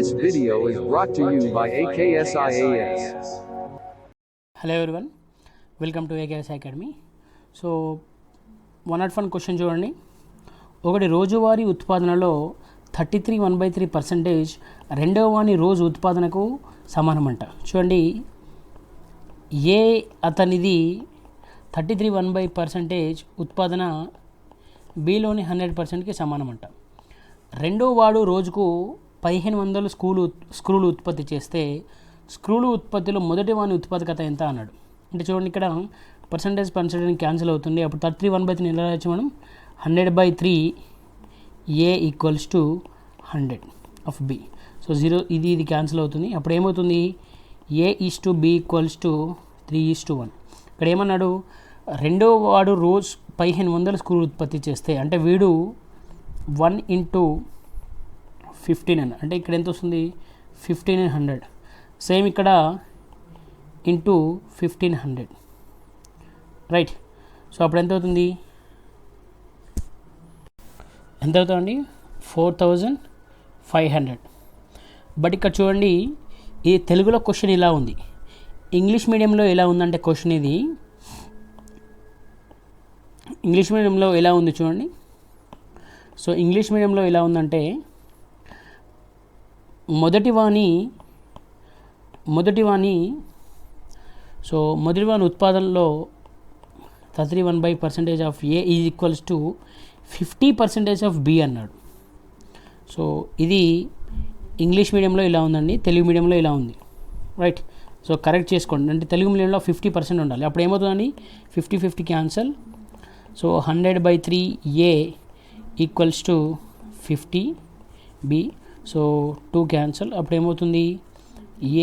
This video is brought to you by AKSIAS. Hello everyone, welcome to AKS Academy. So 101 question చూడండి. ఒకటి రోజువారీ ఉత్పాదనలో 33 1/3% రెండవ వాని రోజు ఉత్పాదనకు సమానమంట. చూడండి, ఏ అతనిది 33 1/3% ఉత్పాదన బిలోని 100%కి సమానమంట. రెండో వాడు రోజుకు 1500 స్క్రూలు ఉత్పత్తి చేస్తే స్క్రూలు ఉత్పత్తిలో మొదటి వాని ఉత్పాదకత ఎంత అన్నాడు. అంటే చూడండి, ఇక్కడ పర్సంటేజ్ క్యాన్సిల్ అవుతుంది. అప్పుడు 33 1/3 ఎలా రాయొచ్చు మనం? 100/3 A equals to 100 of B. So 0 ఇది క్యాన్సిల్ అవుతుంది. అప్పుడు ఏమవుతుంది? A/B equals to 3:1. ఇక్కడ ఏమన్నాడు? రెండో వాడు రోజు 1500 స్క్రూలు ఉత్పత్తి చేస్తే, అంటే వీడు 1 × 15 అంటే ఇక్కడ ఎంత వస్తుంది? 1500. సేమ్ ఇక్కడ ఇంటూ 1500, రైట్. సో అప్పుడు ఎంత అవుతుంది? ఎంత అవుతుందండి? 4500. బట్ ఇక్కడ చూడండి, ఇది తెలుగులో క్వశ్చన్ ఇలా ఉంది. ఇంగ్లీష్ మీడియంలో ఎలా ఉందంటే క్వశ్చన్ ఇది ఇంగ్లీష్ మీడియంలో ఎలా ఉంది చూడండి. సో ఇంగ్లీష్ మీడియంలో ఎలా ఉందంటే, మొదటి వాని ఉత్పాదనలో 33 1/3% of A is equals to 50% of B అన్నాడు. సో ఇది ఇంగ్లీష్ మీడియంలో ఇలా ఉందండి, తెలుగు మీడియంలో ఇలా ఉంది, రైట్. సో కరెక్ట్ చేసుకోండి. అంటే తెలుగు మీడియంలో 50% ఉండాలి. అప్పుడు ఏమవుతుందండి? 50 cancel. So 100/3 A equals to 50 B. So 2 cancel. అప్పుడు ఏమవుతుంది?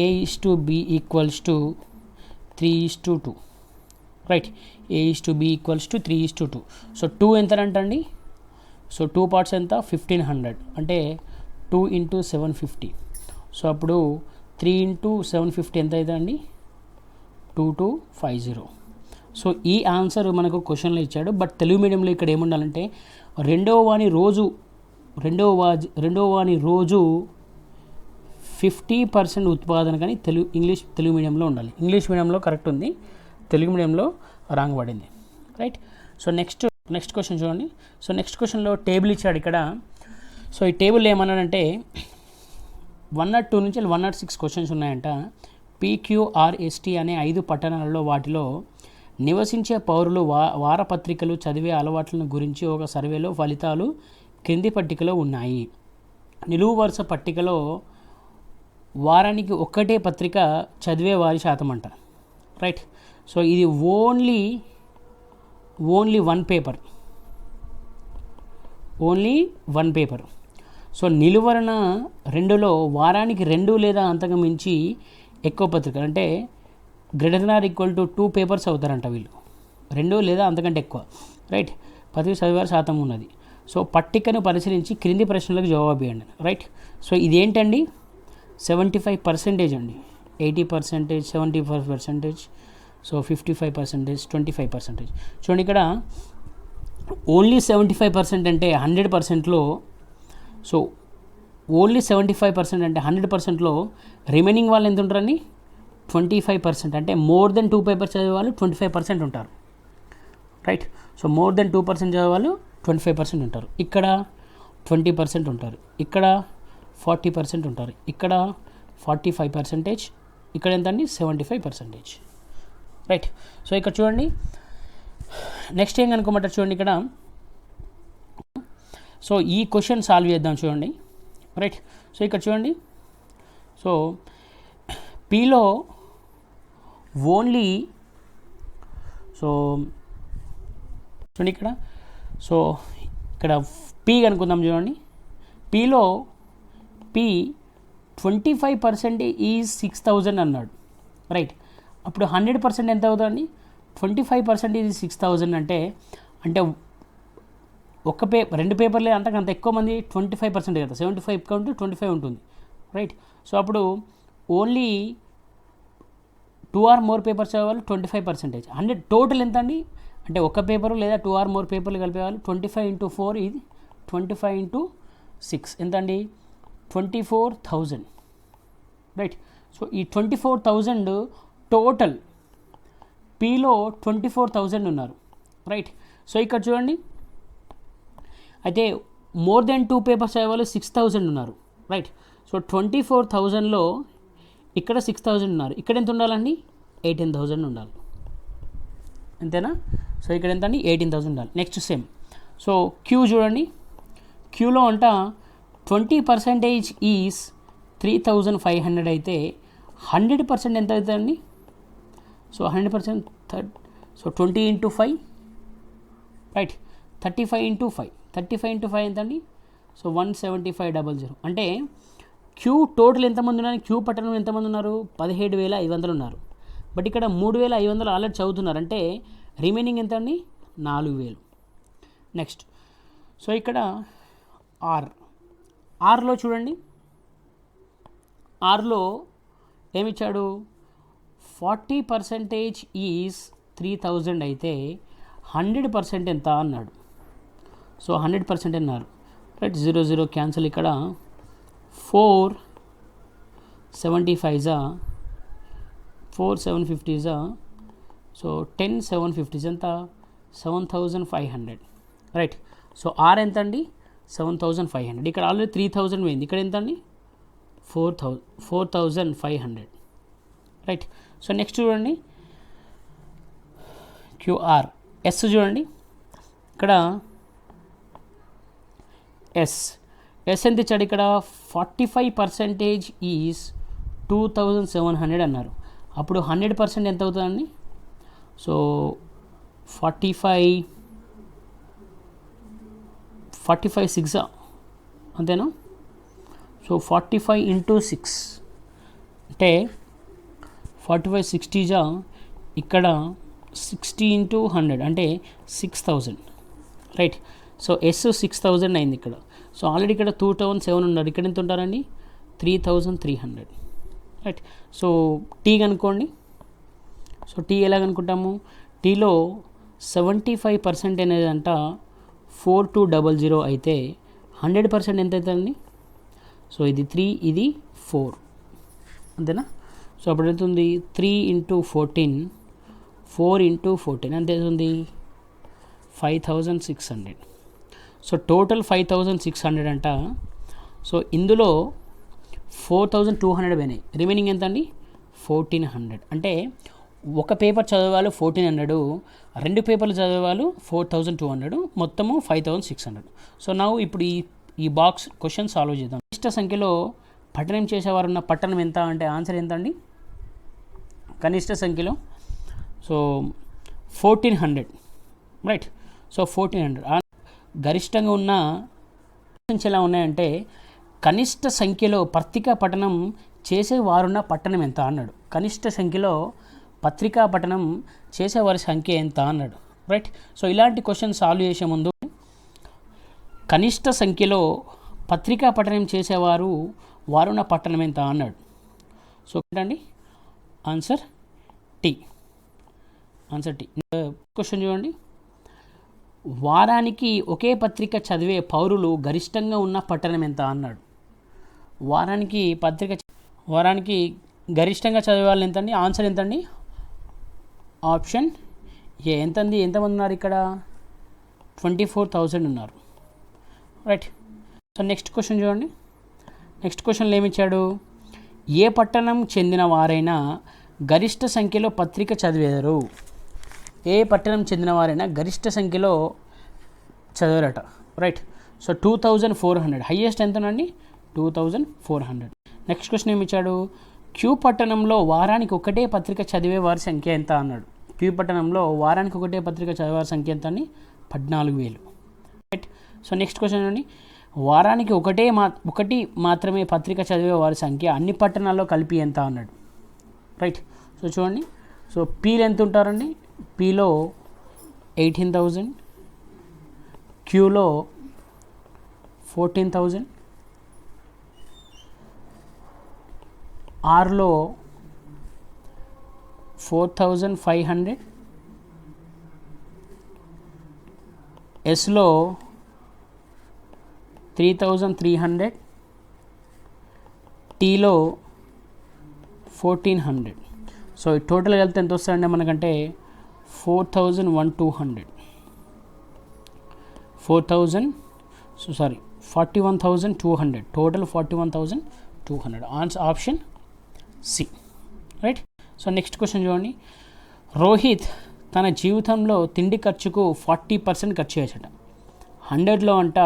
A/B equals to 3:2, right. A/B equals to 3:2. So 2 ఎంత అంటండి? సో 2 పార్ట్స్ ఎంత? 1500 అంటే 2 × 750. సో అప్పుడు 3 × 750 ఎంత అవుతుందండి? 2250. సో ఈ ఆన్సర్ మనకు క్వశ్చన్లో ఇచ్చాడు. బట్ తెలుగు మీడియంలో ఇక్కడ ఏముండాలంటే, రెండవ వాని రోజు 50% ఉత్పాదన కానీ తెలుగు మీడియంలో ఉండాలి. ఇంగ్లీష్ మీడియంలో కరెక్ట్ ఉంది, తెలుగు మీడియంలో రాంగ్ పడింది, రైట్. సో నెక్స్ట్ క్వశ్చన్ చూడండి. సో నెక్స్ట్ క్వశ్చన్లో టేబుల్ ఇచ్చాడు ఇక్కడ. సో ఈ టేబుల్ ఏమన్నాడంటే 102 నుంచి 106 క్వశ్చన్స్ ఉన్నాయంట. PQRST అనే 5 పట్టణాలలో వాటిలో నివసించే పౌరులు వారపత్రికలు చదివే అలవాట్లను గురించి ఒక సర్వేలో ఫలితాలు క్రింది పట్టికలో ఉన్నాయి. నిలువు వరుస పట్టికలో వారానికి ఒక్కటే పత్రిక చదివే వారి శాతం అంట, రైట్. సో ఇది only 1 paper, only 1 paper. So నిలువరణ 2లో వారానికి 2 లేదా అంతకు మించి ఎక్కువ పత్రికలు, అంటే > 2 పేపర్స్ అవుతారంట వీళ్ళు. 2 లేదా అంతకంటే ఎక్కువ, రైట్. పత్రిక చదివారు శాతం ఉన్నది. సో పట్టికను పరిశీలించి క్రింది ప్రశ్నలకు జవాబు ఇవ్వండి, రైట్. సో ఇదేంటండి? 75% అండి. 80%, 75%, సో 55%, 25%. చూడండి, ఇక్కడ ఓన్లీ 75% అంటే 100%లో, సో ఓన్లీ 75% అంటే 100%లో రిమైనింగ్ వాళ్ళు ఎంత ఉంటారండి? 25%. అంటే మోర్ దెన్ 2 పేపర్స్ చదివే వాళ్ళు 25% ఉంటారు, రైట్. సో మోర్ దెన్ 2% చదివే వాళ్ళు 25% ఉంటారు. ఇక్కడ 20% ఉంటారు, ఇక్కడ 40% ఉంటారు, ఇక్కడ 45%, ఇక్కడ ఎంత అండి? 75%, రైట్. సో ఇక్కడ చూడండి, నెక్స్ట్ ఏం కనుక్కోమంటారు చూడండి ఇక్కడ. సో ఈ క్వశ్చన్ సాల్వ్ చేద్దాం చూడండి, రైట్. సో ఇక్కడ చూడండి, సో Pలో ఓన్లీ, సో చూడండి ఇక్కడ, సో ఇక్కడ P కనుక్కుందాం చూడండి. Pలో 25% ఈజ్ 6000 అన్నాడు, రైట్. అప్పుడు 100% ఎంత అవుతుందండి? 25% ఈజ్ 6000 అంటే రెండు పేపర్లే అంతకంత ఎక్కువ మంది 25% కదా, 75 కౌంట్ 25 ఉంటుంది, రైట్. సో అప్పుడు ఓన్లీ 2 ఆర్ మోర్ పేపర్స్ చదివేవాళ్ళు 25%. 100 టోటల్ ఎంత అండి? అంటే ఒక పేపరు లేదా 2 ఆర్ మోర్ పేపర్లు కలిపేవాళ్ళు 25 × 4 ఇది 25 × 6 ఎంత అండి? 24,000, రైట్. సో ఈ 24,000 టోటల్, పీలో 24,000 ఉన్నారు, రైట్. సో ఇక్కడ చూడండి, అయితే మోర్ దెన్ 2 పేపర్స్ అయ్యే వాళ్ళు 6,000 ఉన్నారు, రైట్. సో 24,000లో ఇక్కడ 6,000 ఉన్నారు, ఇక్కడ ఎంత ఉండాలండి? 18,000 ఉండాలి, అంతేనా? సో ఇక్కడ ఎంత అండి? 18,000 ఉండాలి. Next same. సో క్యూ చూడండి, క్యూలో అంట 20% ఈజ్ 3,500 అయితే 100% ఎంత అవుతుందండి? So 100% so 20 into 5, right. 35 into 5, 35 into 5 ఎంత అండి? సో 175,000. అంటే క్యూ టోటల్ ఎంతమంది ఉన్నారు? క్యూ పట్టణం ఎంతమంది ఉన్నారు? 17,500 ఉన్నారు. బట్ ఇక్కడ 3,500 ఆల్రెడీ చదువుతున్నారు, అంటే రిమైనింగ్ ఎంత అండి? 4,000. నెక్స్ట్, సో ఇక్కడ ఆర్లో చూడండి, ఆర్లో ఏమిచ్చాడు? 40% ఈజ్ 3,000 అయితే 100% ఎంత అన్నాడు. సో 100% అన్నారు, రైట్. 0 0 క్యాన్సిల్. ఇక్కడ 475 4,750 సో 10,750 ఎంత? 7,500, రైట్. సో ఆర్ ఎంత అండి? 7,500. ఇక్కడ ఆల్రెడీ 3,000 పోయింది, ఇక్కడ ఎంత అండి? 4,500, రైట్. సో నెక్స్ట్ చూడండి, క్యూఆర్. ఎస్ చూడండి, ఇక్కడ ఎస్ ఎంత ఇచ్చాడు? ఇక్కడ 45% ఈజ్ 2,700 అన్నారు. అప్పుడు 100% ఎంత అవుతుందండి? సో 45 6 అంతేనా? సో 45 into 6 అంటే 45 60 ఇక్కడ 60 into 100 అంటే 6,000, రైట్. సో ఎస్ 6,000 అయింది ఇక్కడ. సో ఆల్రెడీ ఇక్కడ 2,700 ఉన్నారు, ఇక్కడ ఎంత ఉంటారండి? 3,300, రైట్. సో టీ కనుక్కోండి. సో టీ ఎలా కనుక్కుంటాము? టీలో 75% అనేది అంట 4,200 అయితే 100% ఎంత అవుతుందండి? సో ఇది 3, ఇది 4, అంతేనా? సో అప్పుడు ఎంత ఉంది? 3 into 14, 4 into 14 ఎంత అవుతుంది? 5,600. సో టోటల్ 5,600 అంట. సో ఇందులో 4,200 పోయినాయి, రిమైనింగ్ ఎంత అండి? 1,400. అంటే ఒక పేపర్ చదివేవాళ్ళు 1,400, 2 పేపర్లు చదివేవాళ్ళు 4,200, మొత్తము 5,600. సో నా ఇప్పుడు ఈ బాక్స్ క్వశ్చన్ సాల్వ్ చేద్దాం. కనిష్ట సంఖ్యలో పఠనం చేసేవారు ఉన్న పట్టణం ఎంత అంటే ఆన్సర్ ఎంత అండి? కనిష్ట సంఖ్యలో సో 1,400, రైట్. సో 1,400. గరిష్టంగా ఉన్న ఎలా ఉన్నాయంటే కనిష్ట సంఖ్యలో పత్రికా పఠనం చేసేవారున్న పట్టణం ఎంత అన్నాడు. కనిష్ట సంఖ్యలో పత్రికా పఠనం చేసేవారి సంఖ్య ఎంత అన్నాడు, రైట్. సో ఇలాంటి క్వశ్చన్ సాల్వ్ చేసే ముందు కనిష్ట సంఖ్యలో పత్రికా పఠనం చేసేవారు వారున్న పట్టణం ఎంత అన్నాడు. సో ఏంటండి answer? T. Answer T. Question చూడండి, వారానికి ఒకే పత్రిక చదివే పౌరులు గరిష్టంగా ఉన్న పట్టణం ఎంత అన్నాడు. వారానికి గరిష్టంగా చదివే వాళ్ళు ఎంతండి? ఆన్సర్ ఎంతండి? Option A. ఎంతంది? ఎంతమంది ఉన్నారు ఇక్కడ? 24,000 ఉన్నారు, రైట్. సో నెక్స్ట్ క్వశ్చన్ చూడండి. నెక్స్ట్ క్వశ్చన్లో ఏమిచ్చాడు? ఏ పట్టణం చెందిన వారైనా గరిష్ట సంఖ్యలో పత్రిక చదివేదరు. ఏ పట్టణం చెందిన వారైనా గరిష్ట సంఖ్యలో చదివారట, రైట్. సో 2,400 హైయెస్ట్ ఎంతనండి? 2,400. నెక్స్ట్ క్వశ్చన్ ఏమి ఇచ్చాడు? క్యూ పట్టణంలో వారానికి ఒకటే పత్రిక చదివే వారి సంఖ్య ఎంత అన్నాడు. క్యూ పట్టణంలో వారానికి ఒకటే పత్రిక చదివే వారి సంఖ్య ఎంత అండి? 14,000, రైట్. సో నెక్స్ట్ క్వశ్చన్ అండి, వారానికి ఒకటి మాత్రమే పత్రిక చదివే వారి సంఖ్య అన్ని పట్టణాల్లో కలిపి ఎంత అన్నాడు, రైట్. సో చూడండి, సో పీలో ఎంత ఉంటారండి? పీలో 18,000, క్యూలో 14,000, ఆర్లో 4,500, ఎస్లో 3,300, టీలో 1400. సో టోటల్ కలిపితే ఎంత వస్తుందంటే మనకంటే 41,200 total 41,200 answer option C, right. So next question చూడండి. రోహిత్ తన జీవితంలో తిండి ఖర్చుకు 40% ఖర్చు చేశాట. 100లో అంట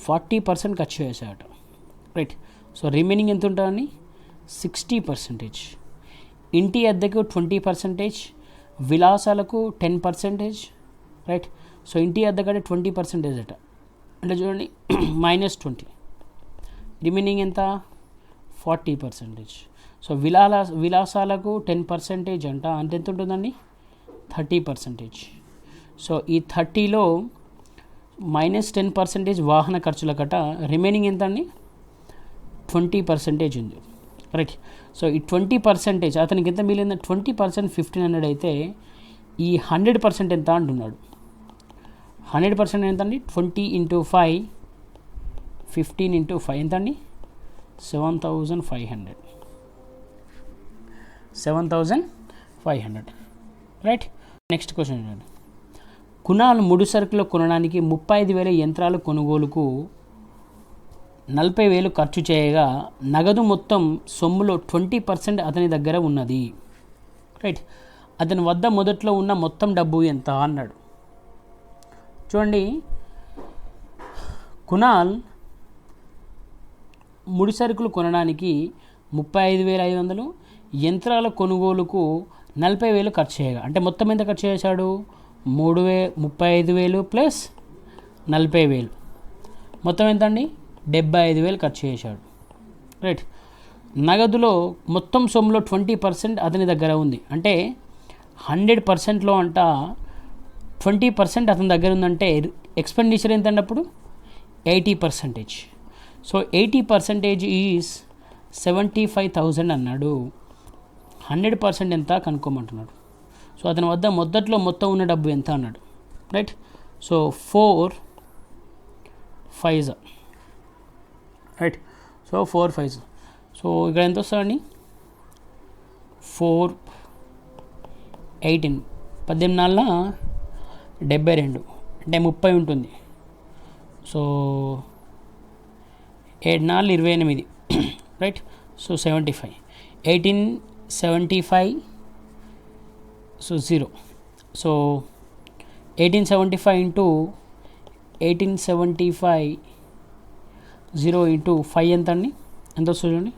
40% ఖర్చు చేశాట, రైట్. సో రిమైనింగ్ ఎంత ఉంటుందని 60%. ఇంటి అద్దెకు 20%, విలాసాలకు 10%, రైట్. సో ఇంటి అద్దె కంటే 20% అట, అంటే చూడండి -20. రిమైనింగ్ ఎంత 40%. సో విలాసాలకు 10% అంట, అంటే ఎంత ఉంటుందండి 30%. సో ఈ 30లో -10% వాహన ఖర్చులకట, రిమైనింగ్ ఎంత అండి 20% ఉంది, రైట్. సో ఈ 20% అతనికి ఎంత మిగిలింది 20% 1500 అయితే ఈ 100% ఎంత అంటున్నాడు. 100% ఎంత అండి 20 × 5 15 × 5 ఎంత అండి 7,500, రైట్. నెక్స్ట్ క్వశ్చన్ చూడండి. కునాల్ ముడి సరుకులు కొనడానికి 35,000 యంత్రాల కొనుగోలుకు 40,000 ఖర్చు చేయగా నగదు మొత్తం సొమ్ములో 20% అతని దగ్గర ఉన్నది, రైట్. అతని వద్ద మొదట్లో ఉన్న మొత్తం డబ్బు ఎంత అన్నాడు. చూడండి, కునాల్ ముడి సరుకులు కొనడానికి 35,500, యంత్రాల కొనుగోలుకు 40,000 ఖర్చు చేయగా, అంటే మొత్తం ఎంత ఖర్చు చేశాడు 35,000 ప్లస్ 40,000 మొత్తం ఎంత అండి 75,000 ఖర్చు చేశాడు, రైట్. నగదులో మొత్తం సొమ్ములో 20% అతని దగ్గర ఉంది, అంటే 100%లో అంట 20% అతని దగ్గర ఉందంటే ఎక్స్పెండిచర్ ఎంత అన్నప్పుడు 80%. సో 80% ఈజ్ 75,000 అన్నాడు. 100% ఎంత కనుక్కోమంటున్నాడు. సో అతని వద్ద మొదట్లో మొత్తం ఉన్న డబ్బు ఎంత అన్నాడు, right. So 4 5, right. So 4 5. So ఇక్కడ ఎంత వస్తుందండి 4 18 18 72 అంటే 30 ఉంటుంది. So 7 28, right. So 75 1875, so 0. So 1875 × 1875 0 × 5 ఎంత అండి ఎంత వస్తుంది చూడండి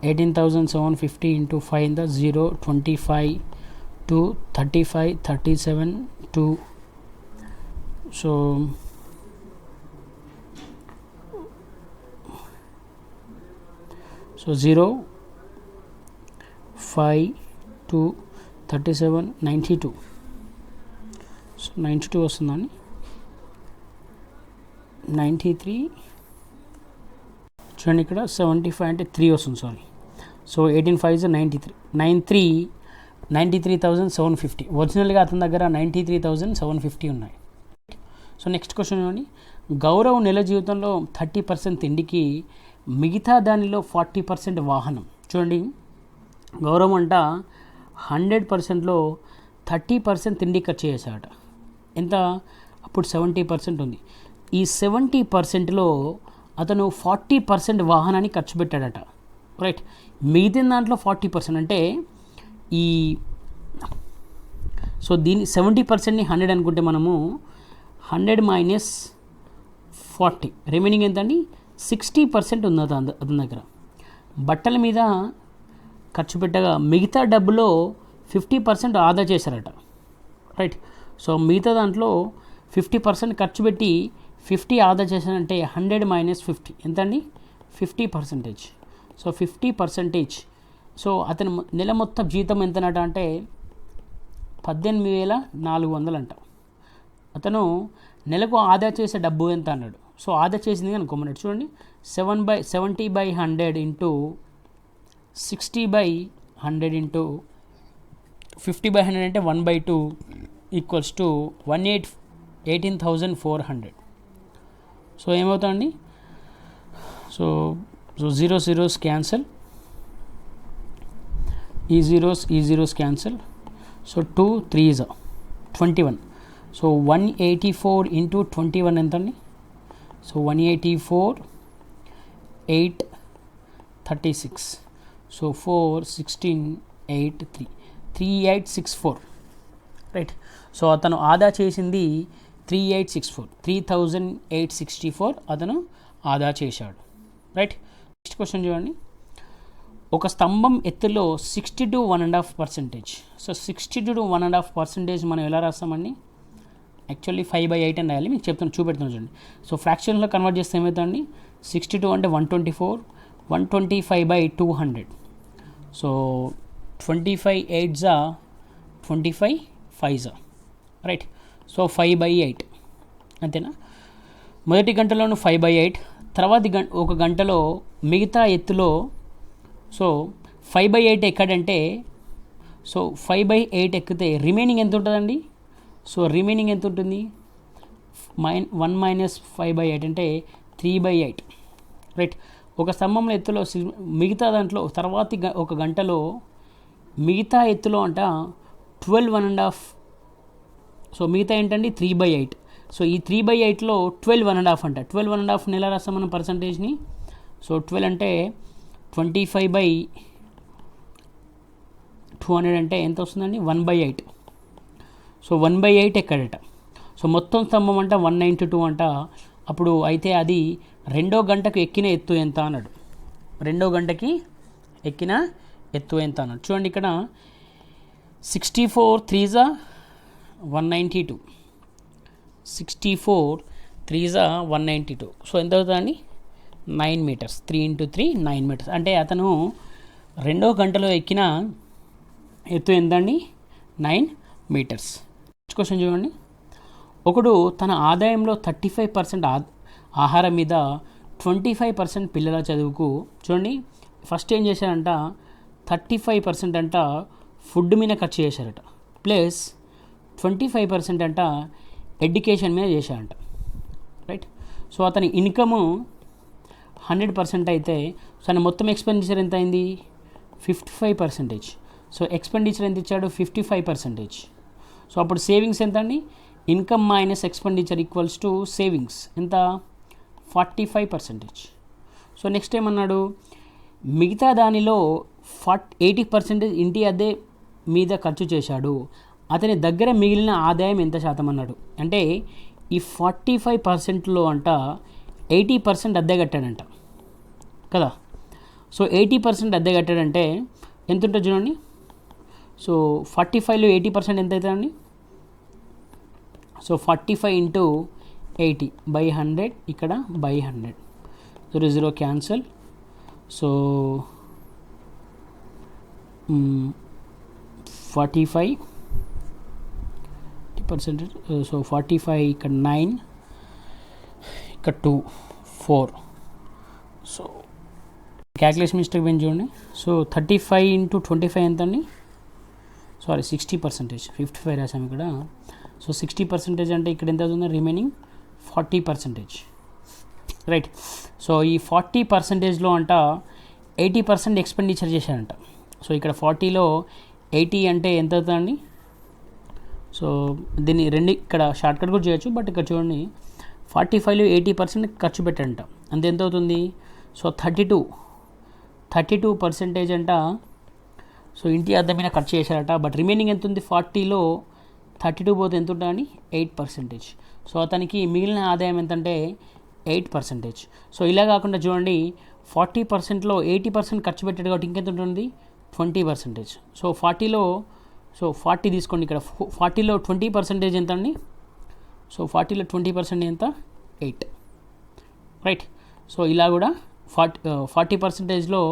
18,750 × 5 ఎంత 0 25 2 35 37 2. So so 0 5 2 37 92. సో 92 వస్తుందండి 93. చూడండి ఇక్కడ 75 అంటే 3 వస్తుంది, సారీ. సో 18 5 93 93,750. ఒరిజినల్గా అతని దగ్గర 93,750 ఉన్నాయి. సో నెక్స్ట్ క్వశ్చన్ చూడండి. గౌరవ్ నెల జీవితంలో 30% తిండికి, మిగతా దానిలో 40% వాహనం. చూడండి, గౌరవ్ అంట 100%లో 30% తిండి ఖర్చు చేశాడట. ఎంత అప్పుడు 70% ఉంది. ఈ 70%లో అతను 40% వాహనాన్ని ఖర్చు పెట్టాడట, రైట్. మిగిలిన దాంట్లో 40% అంటే ఈ సో దీన్ని 70%ని 100 అనుకుంటే మనము 100 - 40 రిమైనింగ్ ఎంత అండి 60% ఉంది అతని దగ్గర. బట్టల మీద ఖర్చు పెట్టగా మిగతా డబ్బులో 50% ఆదా చేశారట, రైట్. సో మిగతా దాంట్లో 50% ఖర్చు పెట్టి 50 ఆదా చేశారంటే 100 - 50 ఎంత అండి 50%. సో 50%. సో అతని నెల మొత్తం జీతం ఎంతనట అంటే 18,400 అంట. అతను నెలకు ఆదా చేసే డబ్బు ఎంత అన్నాడు. సో ఆదా చేసింది అనుకోమన్నాడు. చూడండి 70/100 × 60/100 × 50/100 అంటే 1/2 = 18,400. సో ఏమవుతుందండి, so so zero zeros cancel, ఈ zeros cancel. So 2 3s 21. So 184 into 21 ఎంత అండి? సో 184 8 36. So 4 16 8 3 3864, right. సో అతను ఆదా చేసింది 3864, 3864 అతను ఆదా చేశాడు, రైట్. నెక్స్ట్ క్వశ్చన్ చూడండి. ఒక స్తంభం ఎత్తులో 60 to 1.5%. సో 60 to 1.5% మనం ఎలా రాస్తామండి? యాక్చువల్లీ 5/8 అని రాయాలి. మీకు చూపెడుతున్నాను చూడండి. సో ఫ్రాక్షన్లో కన్వర్ట్ చేస్తే ఏమవుతుందండి? 62 అంటే 124, 125/200. So 25 8s 25 5s, right. So 5/8 అంతేనా? మొదటి గంటలోను 5/8, తర్వాతి ఒక గంటలో మిగతా ఎత్తులో సో 5/8 ఎక్కడంటే సో 5/8 ఎక్కితే రిమైనింగ్ ఎంత ఉంటుందండి? సో రిమైనింగ్ ఎంత ఉంటుంది? 1 - 5/8 అంటే 3/8, రైట్. ఒక స్తంభంలో ఎత్తులో మిగతా దాంట్లో తర్వాతి ఒక గంటలో మిగతా ఎత్తులో అంట 12.5. సో మిగతా ఏంటండి? 3/8. సో ఈ 3/8లో 12.5 అంట. 12.5 నెల రాస్తాం మనం పర్సంటేజ్ని. సో 12 అంటే 25/200 అంటే ఎంత వస్తుందండి? 1/8. సో 1/8 ఎక్కడట? సో మొత్తం స్తంభం అంట 192 అంట. అప్పుడు అయితే అది రెండో గంటకు ఎక్కిన ఎత్తు ఎంత అన్నాడు? రెండో గంటకి ఎక్కిన ఎత్తు ఎంత అన్నాడు? చూడండి ఇక్కడ 64 3s 192, 64 3s 192. సో ఎంత అవుతుందండి? 9 meters. 3 × 3 9 meters. అంటే అతను రెండో గంటలో ఎక్కిన ఎత్తు ఎంతండి? 9 meters. నెక్స్ట్ క్వశ్చన్ చూడండి. ఒకడు తన ఆదాయంలో 35% ఆహారం మీద 25% పిల్లల చదువుకు, చూడండి ఫస్ట్ ఏం చేశారంట? 35% అంట ఫుడ్ మీద ఖర్చు చేశారట, ప్లస్ 25% అంట ఎడ్యుకేషన్ మీద చేశారంట, రైట్. సో అతని ఇన్కము 100% అయితే తన మొత్తం ఎక్స్పెండిచర్ ఎంత అయింది? 55%. సో ఎక్స్పెండిచర్ ఎంత ఇచ్చాడు? 55%. సో అప్పుడు సేవింగ్స్ ఎంత అండి? Income minus expenditure equals to savings ఎంత? 45%. సో నెక్స్ట్ ఏమన్నాడు? మిగతా దానిలో 80% ఇంటి అద్దె మీద ఖర్చు చేశాడు, అతని దగ్గర మిగిలిన ఆదాయం ఎంత శాతం అన్నాడు? అంటే ఈ 45%లో అంట 80% అద్దె కట్టాడంట కదా. సో 80% అద్దె కట్టాడంటే ఎంత ఉంటుంది చూడండి. సో 45లో 80% ఎంత అవుతుందండి? సో 45 × 80/100, ఇక్కడ /100. 0 క్యాన్సల్. సో 45 80%. సో 45 ఇక్కడ 9, ఇక్కడ 2 4. సో క్యాల్కులేషన్ మిస్టేక్ పోయింది చూడండి. సో 35 × 25 ఎంత అండి? సారీ 60%. 55 రాసాము ఇక్కడ. సో 60% అంటే ఇక్కడ ఎంత అవుతుంది? Remaining 40%, right. సో ఈ 40%లో అంట 80% ఎక్స్పెండిచర్ చేశారంట. సో ఇక్కడ 40లో 80 అంటే ఎంత అవుతుందండి? సో దీన్ని రెండు ఇక్కడ షార్ట్కట్ కూడా చేయొచ్చు, బట్ ఇక్కడ చూడండి 45లో 80% ఖర్చు పెట్టంట, అంతే ఎంత అవుతుంది? సో 32% అంట సో ఇంటి అద్దె మీద ఖర్చు చేశారట. బట్ రిమైనింగ్ ఎంత ఉంది? 40లో 32 పోతే ఎంత ఉంటుందని? 8%. సో అతనికి మిగిలిన ఆదాయం ఎంతంటే 8%. సో ఇలా కాకుండా చూడండి 40%లో 80% ఖర్చు పెట్టాడు కాబట్టి ఇంకెంత ఉంటుంది? 20%. సో 40లో 40 తీసుకోండి. ఇక్కడ 40లో 20% ఎంత అండి? సో 40లో 20% ఎంత? 8, రైట్. సో ఇలా కూడా 40%లో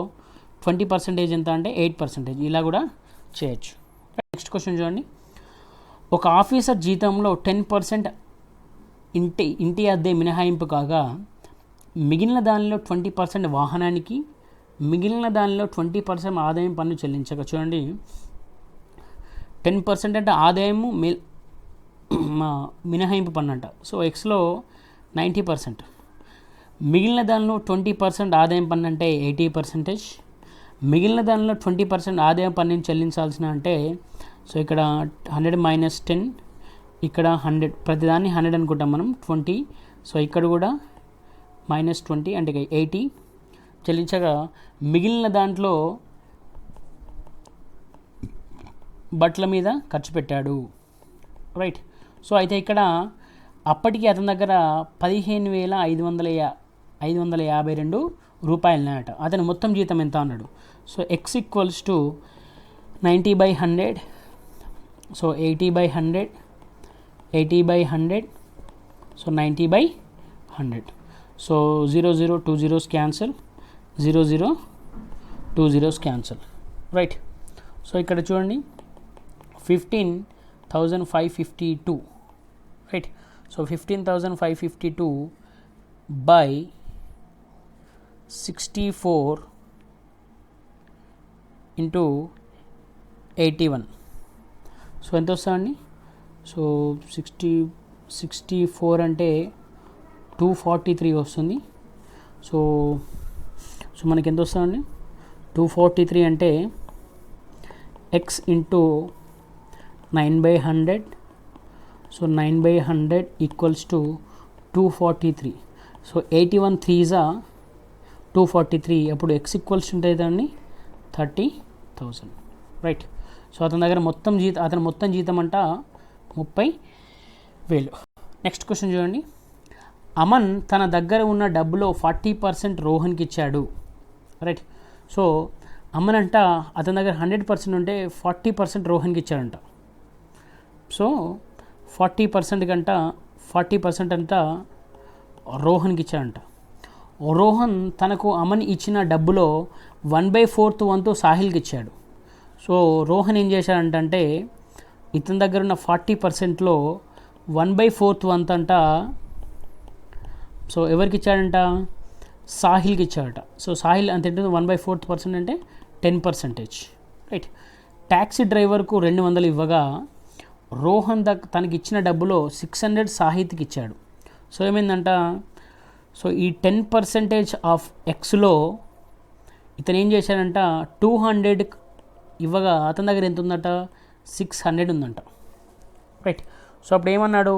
20% ఎంత అంటే 8%, ఇలా కూడా చేయొచ్చు. నెక్స్ట్ క్వశ్చన్ చూడండి. ఒక ఆఫీసర్ జీతంలో 10% ఇంటి అద్దె మినహాయింపు కాగా మిగిలిన దానిలో 20% వాహనానికి, మిగిలిన దానిలో 20% ఆదాయం పన్ను చెల్లించక, చూడండి 10% అంటే ఆదాయము మినహాయింపు పన్ను అంట. సో ఎక్స్లో 90%, మిగిలిన దానిలో 20% ఆదాయం పన్ను అంటే 80%, మిగిలిన దానిలో 20% ఆదాయం పన్నుని చెల్లించాల్సిన అంటే సో ఇక్కడ 100 మైనస్ 10, ఇక్కడ 100, ప్రతిదాన్ని 100 అనుకుంటాం మనం, 20, సో ఇక్కడ కూడా మైనస్ 20 అంటే 80 చెల్లించగా మిగిలిన దాంట్లో బట్టల మీద ఖర్చు పెట్టాడు. రైట్. సో అయితే ఇక్కడ అప్పటికి అతని దగ్గర 15,552 రూపాయలు ఉన్నాయట. అతని మొత్తం జీతం ఎంత అన్నాడు. So X equals to 90/100, so 80/100, 80/100, so 90/100. So 0 0 2 zeros cancel, 0 0 2 zeros cancel. Right. So ఇక్కడ చూడండి 15,552, right. So 15,552 by 64 into 81. So ఎంత వస్తుందండి. సో 64 అంటే 243 వస్తుంది. సో మనకి ఎంత వస్తుందండి. 243 అంటే X into 9/100, so 9/100 equals to 243. So 81 3s 243. అప్పుడు ఎక్స్ ఈక్వల్స్ ఉంటుంది దాన్ని 30,000. రైట్. సో అతని దగ్గర అతని మొత్తం జీతం అంట 30,000. నెక్స్ట్ క్వశ్చన్ చూడండి. అమన్ తన దగ్గర ఉన్న డబ్బులో 40% రోహన్కి ఇచ్చాడు. రైట్. సో అమన్ అంట అతని దగ్గర 100% ఉంటే 40% రోహన్కి ఇచ్చాడంట. సో 40% అంట రోహన్కి ఇచ్చాడంట. రోహన్ తనకు అమన్ ఇచ్చిన డబ్బులో 1/4 వంతు సాహిల్కి ఇచ్చాడు. సో రోహన్ ఏం చేశాడంటే ఇతని దగ్గర ఉన్న 40%లో 1/4 వంతు అంట సో ఎవరికి ఇచ్చాడంట, సాహిల్కి ఇచ్చాడట. సో సాహిల్ అంత ఏంటంటే 1/4% అంటే 10%. రైట్. ట్యాక్సీ డ్రైవర్కు 200 ఇవ్వగా రోహన్ తనకి ఇచ్చిన డబ్బులో 600 సాహిత్కి ఇచ్చాడు. సో ఏమైందంట, సో ఈ 10% ఆఫ్ ఎక్స్లో ఇతను ఏం చేశాడంట 200 ఇవ్వగా అతని దగ్గర ఎంత ఉందట, 600 ఉందంట. రైట్. సో అప్పుడు ఏమన్నాడు,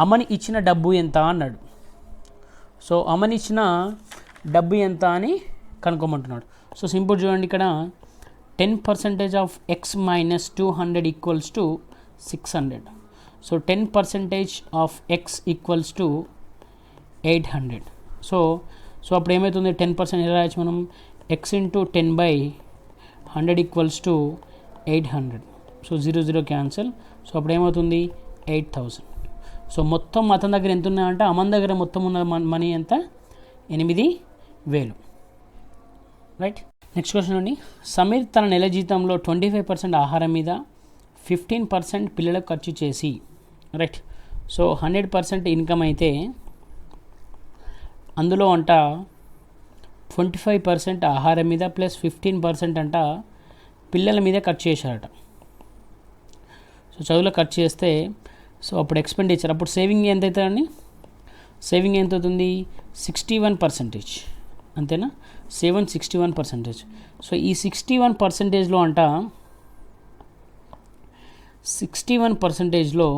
అమని ఇచ్చిన డబ్బు ఎంత అన్నాడు. సో అమని ఇచ్చిన డబ్బు ఎంత అని కనుక్కోమంటున్నాడు. సో సింపుల్ చూడండి, ఇక్కడ 10% of X minus 200 equals to 600. So 10% of X equals to 800. So అప్పుడు ఏమవుతుంది, 10% ఎలా రాయొచ్చు మనం, X into 10/100 equals to 800. So 0 0 cancel. So అప్పుడు ఏమవుతుంది 8,000. సో మొత్తం అతని దగ్గర ఎంత ఉన్నాయంటే అమన్ దగ్గర మొత్తం ఉన్న మనీ ఎంత, 8,000. రైట్. నెక్స్ట్ క్వశ్చన్ అండి. సమీర్ తన నెల జీతంలో 25% ఆహారం మీద 15% పిల్లలకు ఖర్చు చేసి, రైట్. సో 100% ఇన్కమ్ అయితే అందులో అంట 25% ఆహారం మీద ప్లస్ 15% అంట పిల్లల మీద ఖర్చు చేశారట. సో చదువులో ఖర్చు చేస్తే సో అప్పుడు ఎక్స్పెండిచర్, అప్పుడు సేవింగ్ ఎంత అవుతుందండి, సేవింగ్ ఎంత అవుతుంది 61%. అంతేనా, 61%. సో ఈ 61%లో అంట 61%లో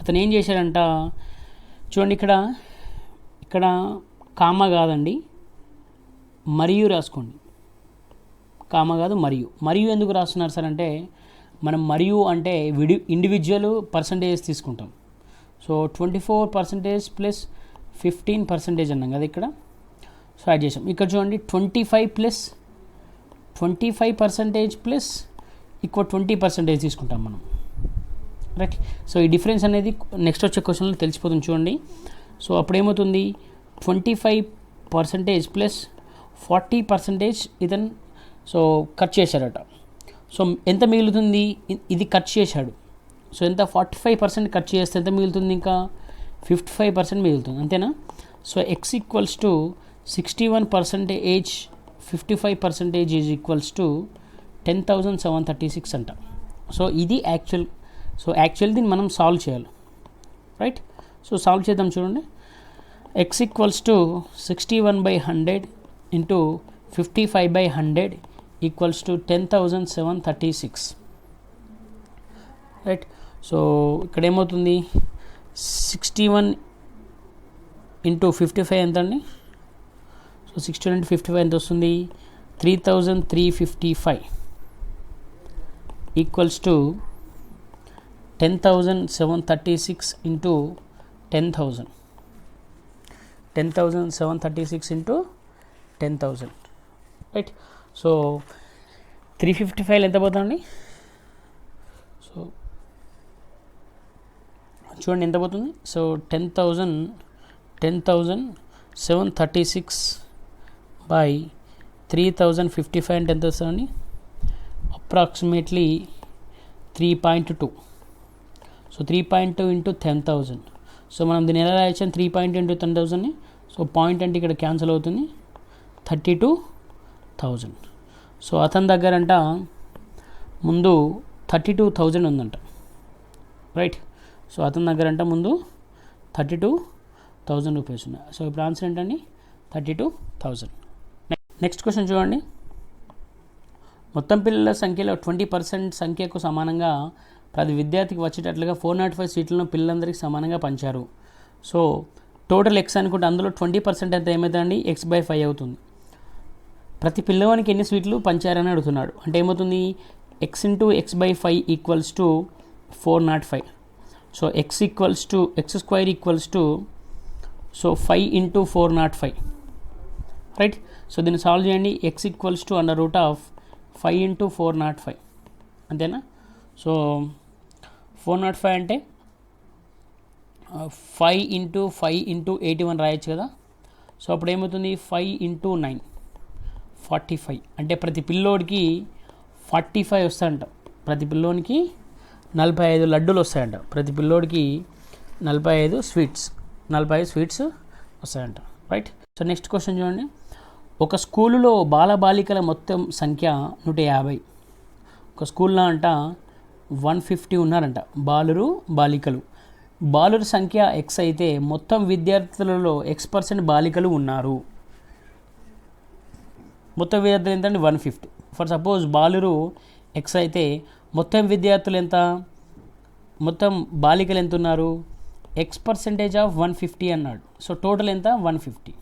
అతను ఏం చేశాడంట, చూడండి ఇక్కడ కామ కాదండి, మరియు రాసుకోండి. కామ కాదు, మరియు ఎందుకు రాస్తున్నారు సార్ అంటే, మనం మరియు అంటే ఇండివిజువల్ పర్సంటేజ్ తీసుకుంటాం. సో 24% ప్లస్ 15% అన్నాం కదా ఇక్కడ. సో యాడ్ చేసాం. ఇక్కడ చూడండి 25% ప్లస్ ఎక్కువ 20% తీసుకుంటాం మనం. రైట్. సో ఈ డిఫరెన్స్ అనేది నెక్స్ట్ వచ్చే క్వశ్చన్లో తెలిసిపోతుంది చూడండి. సో అప్పుడు ఏమవుతుంది, 25% ప్లస్ 40% ఇతను సో కట్ చేశాడట. సో ఎంత మిగులుతుంది, ఇది కట్ చేశాడు. సో ఎంత 45% కట్ చేస్తే ఎంత మిగులుతుంది, ఇంకా 55% మిగులుతుంది. అంతేనా. So X equals to 61%, 55% is equals to 10,736 అంట. సో ఇది యాక్చువల్ దీన్ని మనం సాల్వ్ చేయాలి. రైట్. సో సాల్వ్ చేద్దాం చూడండి. x equals to 61/100 into 55/100 equals to 10,736 right. So ఇక్కడ ఏమవుతుంది 61 ఇంటూ 55 ఎంత అండి? సో 61 ఇంటూ 55 ఎంత వస్తుంది? 3,355 equals to 10,736 into 10,000. 10,736 into 10,000 right. So 355 ఎంత పోతుందండి? సో చూడండి ఎంత పోతుంది. సో 10,736 బై 3,055 అంటే ఎంత వస్తుందండి? అప్రాక్సిమేట్లీ 3.2. So 3.2 into 10,000. సో మనం దీన్ని ఎలా రాయొచ్చాం? 3.2 ఇంటూ 10,000ని. సో పాయింట్ అంటే ఇక్కడ క్యాన్సిల్ అవుతుంది, 32,000. సో అతని దగ్గర అంట ముందు 32,000 ఉందంట రైట్. సో అతని దగ్గర అంట ముందు 32,000 రూపీస్ ఉన్నాయి. సో ఇప్పుడు ఆన్సర్ ఏంటండి? 32,000. నెక్స్ట్ క్వశ్చన్ చూడండి. మొత్తం పిల్లల సంఖ్యలో 20% సంఖ్యకు సమానంగా ప్రతి విద్యార్థికి వచ్చేటట్లుగా 405 సీట్లను పిల్లలందరికీ సమానంగా పంచారు. సో టోటల్ ఎక్స్ అనుకుంటే అందులో 20% ఎంత ఏమవుతుందండి? x/5 అవుతుంది. ప్రతి పిల్లవానికి ఎన్ని స్వీట్లు పంచారని అడుగుతున్నాడు. అంటే ఏమవుతుంది? x into x/5 equals to 405. So x square equals to so 5 into 405 right. So దీన్ని సాల్వ్ చేయండి. x ఈక్వల్స్ టు √5 ఇంటూ 405 అంతేనా? సో 405 అంటే 5 ఇంటూ 81 రాయొచ్చు కదా. సో అప్పుడు ఏమవుతుంది? 5 ఇంటూ 9 45. అంటే ప్రతి పిల్లోడికి 45 వస్తాయంట. ప్రతి పిల్లోనికి 45 లడ్డూలు వస్తాయంట. ప్రతి పిల్లోడికి 45 స్వీట్స్ వస్తాయంట రైట్. సో నెక్స్ట్ క్వశ్చన్ చూడండి. ఒక స్కూలులో బాలబాలికల మొత్తం సంఖ్య 150. ఒక స్కూల్లో అంట 150 ఉన్నారంట బాలికలు. బాలుర సంఖ్య x అయితే మొత్తం విద్యార్థులలో x% బాలికలు ఉన్నారు. మొత్తం విద్యార్థులు ఎంత అండి? 150. ఫర్ సపోజ్ బాలురు x అయితే మొత్తం విద్యార్థులు ఎంత? మొత్తం బాలికలు ఎంత ఉన్నారు? x% ఆఫ్ 150 అన్నాడు. సో టోటల్ ఎంత? 150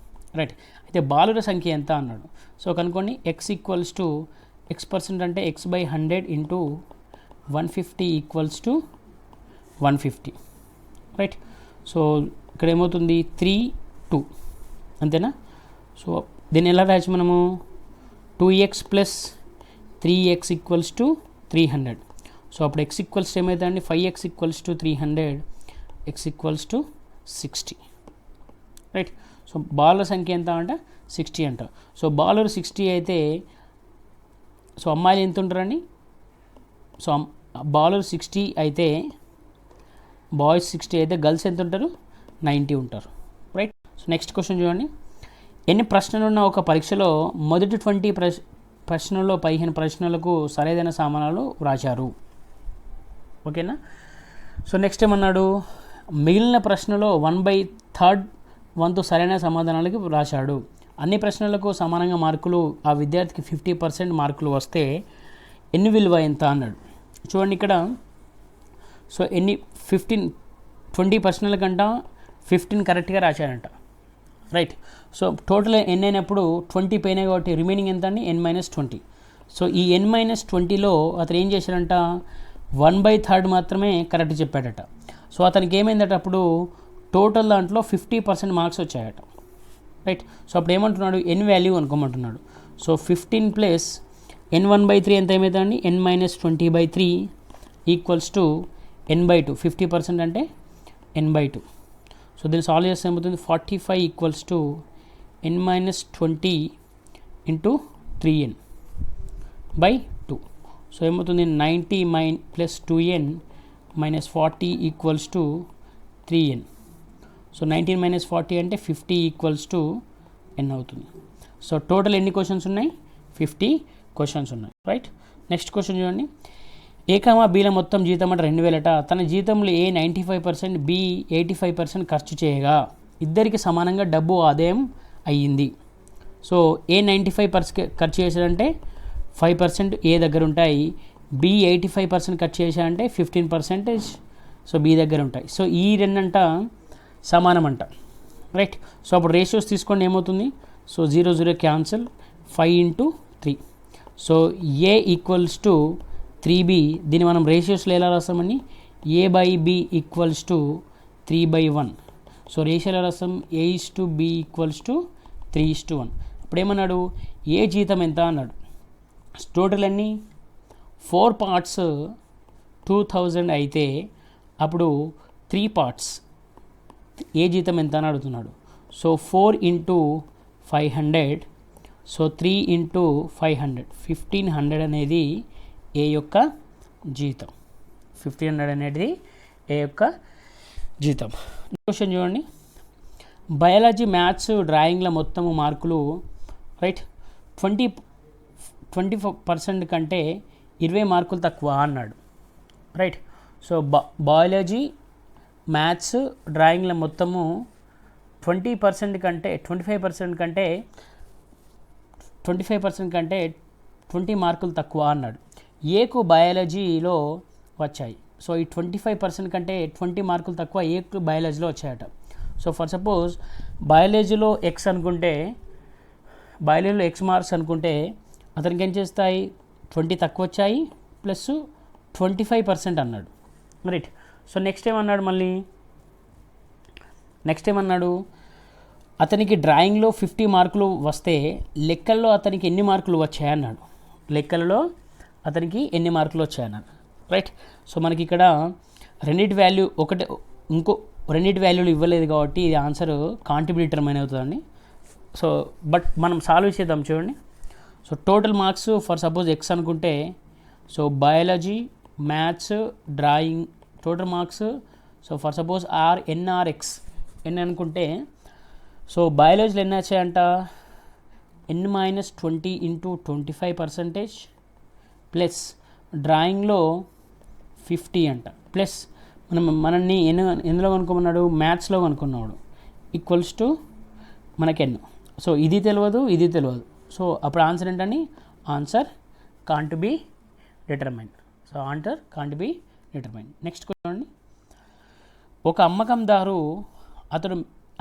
రైట్. అయితే బాలుర సంఖ్య ఎంత అన్నాడు. సో కనుక్కోండి. x ఈక్వల్స్ టు x% అంటే x/100 into 150 equals to 150 right. So ఇక్కడ ఏమవుతుంది? 3 2 అంతేనా? సో దీన్ని ఎలా రాయచ్చు మనము? 2x plus 3x equals to 300. So అప్పుడు x ఈక్వల్స్ ఏమవుతుందండి? 5x equals to 300, x equals to 60 right. So బాలుర సంఖ్య ఎంత అంటే 60 అంట. సో బాలురు 60 అయితే సో అమ్మాయిలు ఎంత ఉంటారండి? సో బాలురు 60 అయితే బాయ్స్ 60 అయితే గర్ల్స్ ఎంత ఉంటారు? 90 ఉంటారు రైట్. సో నెక్స్ట్ క్వశ్చన్ చూడండి. ఎన్ని ప్రశ్నలు ఉన్న ఒక పరీక్షలో మొదటి 20 ప్రశ్నల్లో 15 ప్రశ్నలకు సరైన సమాధానాలు వ్రాశారు. ఓకేనా? సో నెక్స్ట్ ఏమన్నాడు? మిగిలిన ప్రశ్నలో 1/3 వంతు సరైన సమాధానాలకి వ్రాశాడు. అన్ని ప్రశ్నలకు సమానంగా మార్కులు ఆ విద్యార్థికి 50% మార్కులు వస్తే ఎన్ని విలువ ఎంత అన్నాడు. చూడండి ఇక్కడ. సో 20 ప్రశ్నల కంట 15 కరెక్ట్గా రాశాడంట రైట్. సో టోటల్ ఎన్ అయినప్పుడు 20 పోయినాయి కాబట్టి రిమైనింగ్ ఎంత అండి? n-20. సో ఈ n-20లో అతను ఏం చేశాడంట? 1/3 మాత్రమే కరెక్ట్ చెప్పాడట. సో అతనికి ఏమైందట? అప్పుడు టోటల్ దాంట్లో 50% మార్క్స్ వచ్చాయట రైట్. సో అప్పుడు ఏమంటున్నాడు? n వాల్యూ అనుకోమంటున్నాడు. సో 15 ప్లస్ n1/3 ఎంత ఏమవుతుందండి? n-20/3 equals to n/2. 50% అంటే n/2. సో దీన్ని సాల్వ్ చేస్తే ఏమవుతుంది? 45 equals to n-20 into 3n/2. So ఏమవుతుంది? 90 plus 2n minus 40 equals to 3n. So 19 minus 40 అంటే 50 ఈక్వల్స్ టు n అవుతుంది. సో టోటల్ ఎన్ని క్వశ్చన్స్ ఉన్నాయి? 50 క్వశ్చన్స్ ఉన్నాయి రైట్. నెక్స్ట్ క్వశ్చన్ చూడండి. A, Bల మొత్తం జీతం అంటే 2,000 అట. తన జీతంలో A 95%, B 85% ఖర్చు చేయగా ఇద్దరికి సమానంగా డబ్బు ఆదాయం అయ్యింది. సో ఏ 95% ఖర్చు చేశాడంటే 5% ఏ దగ్గర ఉంటాయి, బి 85% ఖర్చు చేశాడంటే 15% సో బి దగ్గర ఉంటాయి. సో ఈ రెండంట సమానం అంట, రైట్. సో అప్పుడు రేషియోస్ తీసుకోండి ఏమవుతుంది, so 0 0 cancel, 5/3. So A equals to 3b, దీన్ని మనం రేషియోస్లో ఎలా రాస్తామని, a/b ఈక్వల్స్ టు 3/1. సో రేషియోలో రాస్తాం a/b ఈక్వల్స్ టు 3:1. ఇప్పుడు ఏమన్నాడు, ఏ జీతం ఎంత అన్నాడు. టోటల్ అన్ని 4 పార్ట్స్ 2000 అయితే అప్పుడు 3 పార్ట్స్ ఏ జీతం ఎంత అని అడుగుతున్నాడు. సో 4 × 500, సో 3 × 500, 1500 అనేది ఏ యొక్క జీతం. 1500 అనేది ఏ యొక్క జీతం. క్వశ్చన్ చూడండి, బయాలజీ, మ్యాథ్స్, డ్రాయింగ్ల మొత్తము మార్కులు, రైట్, 20% కంటే 20 మార్కులు తక్కువ అన్నాడు, రైట్. సో బయాలజీ, మ్యాథ్స్, డ్రాయింగ్ల మొత్తము 20% కంటే 25% కంటే 20 మార్కులు తక్కువ అన్నాడు. ఏకు బయాలజీలో వచ్చాయి. సో ఈ 25% కంటే 20 మార్కులు తక్కువ ఏకు బయాలజీలో వచ్చాయట. సో ఫర్ సపోజ్ బయాలజీలో ఎక్స్ అనుకుంటే, బయాలజీలో ఎక్స్ మార్క్స్ అనుకుంటే అతనికి ఏం చేస్తాయి, 20 తక్కువ వచ్చాయి ప్లస్ 25% అన్నాడు, రైట్. సో నెక్స్ట్ ఏమన్నాడు, అతనికి డ్రాయింగ్లో 50 మార్కులు వస్తే లెక్కల్లో అతనికి ఎన్ని మార్కులు వచ్చాయన్నాడు. లెక్కలలో అతనికి ఎన్ని మార్కులు వచ్చాయన్నాడు, రైట్. సో మనకి ఇక్కడ రెండిటి వాల్యూ ఒకటే, ఇంకో రెండిటి వాల్యూలు ఇవ్వలేదు కాబట్టి ఇది ఆన్సర్ కాంట్రిబ్యూటర్మైన అవుతుందండి. సో బట్ మనం సాల్వ్ చేద్దాం చూడండి. So total marks for suppose X అనుకుంటే, so biology, maths, drawing total marks, so for suppose NRX N అనుకుంటే, సో బయాలజీలో ఎన్ని వచ్చాయంట, n-20 × 25% ప్లస్ డ్రాయింగ్లో 50 అంట, ప్లస్ మనల్ని ఎందులో కనుక్కోమన్నాడు, మ్యాథ్స్లో కనుక్కున్నాడు, ఈక్వల్స్ టు మనకి ఎన్. సో ఇది తెలియదు. సో అప్పుడు ఆన్సర్ ఏంటండి, answer can't be determined. So answer can't be determined. Next చూడండి, ఒక అమ్మకందారు అతడు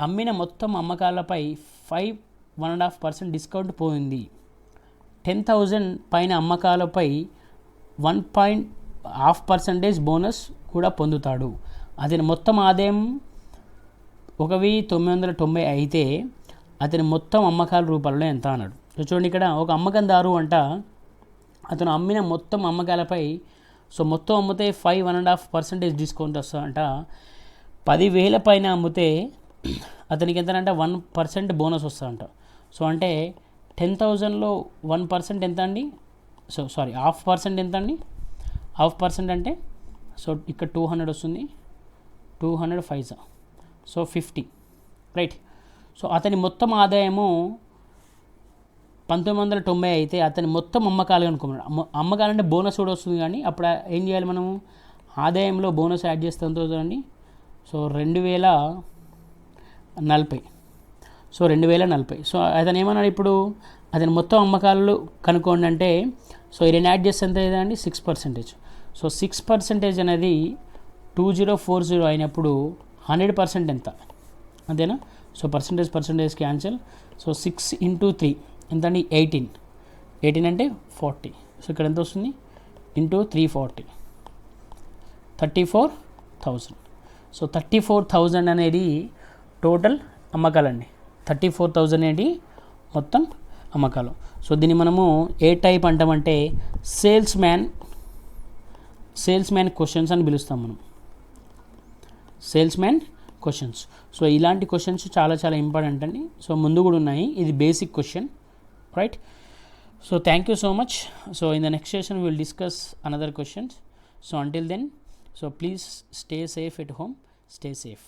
అమ్మిన మొత్తం అమ్మకాలపై 1.5% డిస్కౌంట్ పోయింది. 10,000 పైన అమ్మకాలపై 1.5% బోనస్ కూడా పొందుతాడు. అతని మొత్తం ఆదాయం 1,990 అయితే అతని మొత్తం అమ్మకాల రూపాయలలో ఎంత అన్నాడు. చూడండి, ఇక్కడ ఒక అమ్మకందారు అంట, అతను అమ్మిన మొత్తం అమ్మకాలపై, సో మొత్తం అమ్మితే 1.5% డిస్కౌంట్ వస్తుందంట. 10,000 పైన అమ్మితే అతనికి ఎంతనంటే 1% బోనస్ వస్తుందంట. సో అంటే 10,000లో 1% ఎంత అండి, సో సారీ 0.5% ఎంత అండి, 0.5% అంటే సో ఇక్కడ 200 వస్తుంది, 200 5 సో 50, రైట్. సో అతని మొత్తం ఆదాయము 1990 అయితే అతని మొత్తం అమ్మకాలు అనుకున్నాడు. అమ్మకాలంటే బోనస్ కూడా వస్తుంది, కానీ అప్పుడు ఏం చేయాలి మనము, ఆదాయంలో బోనస్ యాడ్ చేస్తే ఎంత అవుతుందండి, సో 2040. సో 2040. సో అతను ఏమన్నాడు ఇప్పుడు, అతని మొత్తం అమ్మకాలు కనుక్కోండి అంటే, సో ఈ రెండు యాడ్ చేస్తే ఎంత అయిందండి, 6%. సో 6% అనేది 2040 అయినప్పుడు 100% ఎంత, అంతేనా. So percentage cancel. సో 6 × 3 ఎంత అండి, 18 అంటే 40. సో ఇక్కడ ఎంత వస్తుంది, ఇంటూ 340, 34,000. సో 34,000 అనేది టోటల్ అమ్మకాలండి. 34,000 అనేది మొత్తం అమ్మకాలు. సో దీన్ని మనము ఏ టైప్ అంటామంటే సేల్స్ మ్యాన్ క్వశ్చన్స్ అని పిలుస్తాం మనం, సేల్స్ మ్యాన్ క్వశ్చన్స్. సో ఇలాంటి క్వశ్చన్స్ చాలా చాలా ఇంపార్టెంట్ అండి. సో ముందు కూడా ఉన్నాయి, ఇది basic question, right. So thank you so much. So in the next session we will discuss another questions. So until then, so please stay safe at home, stay safe.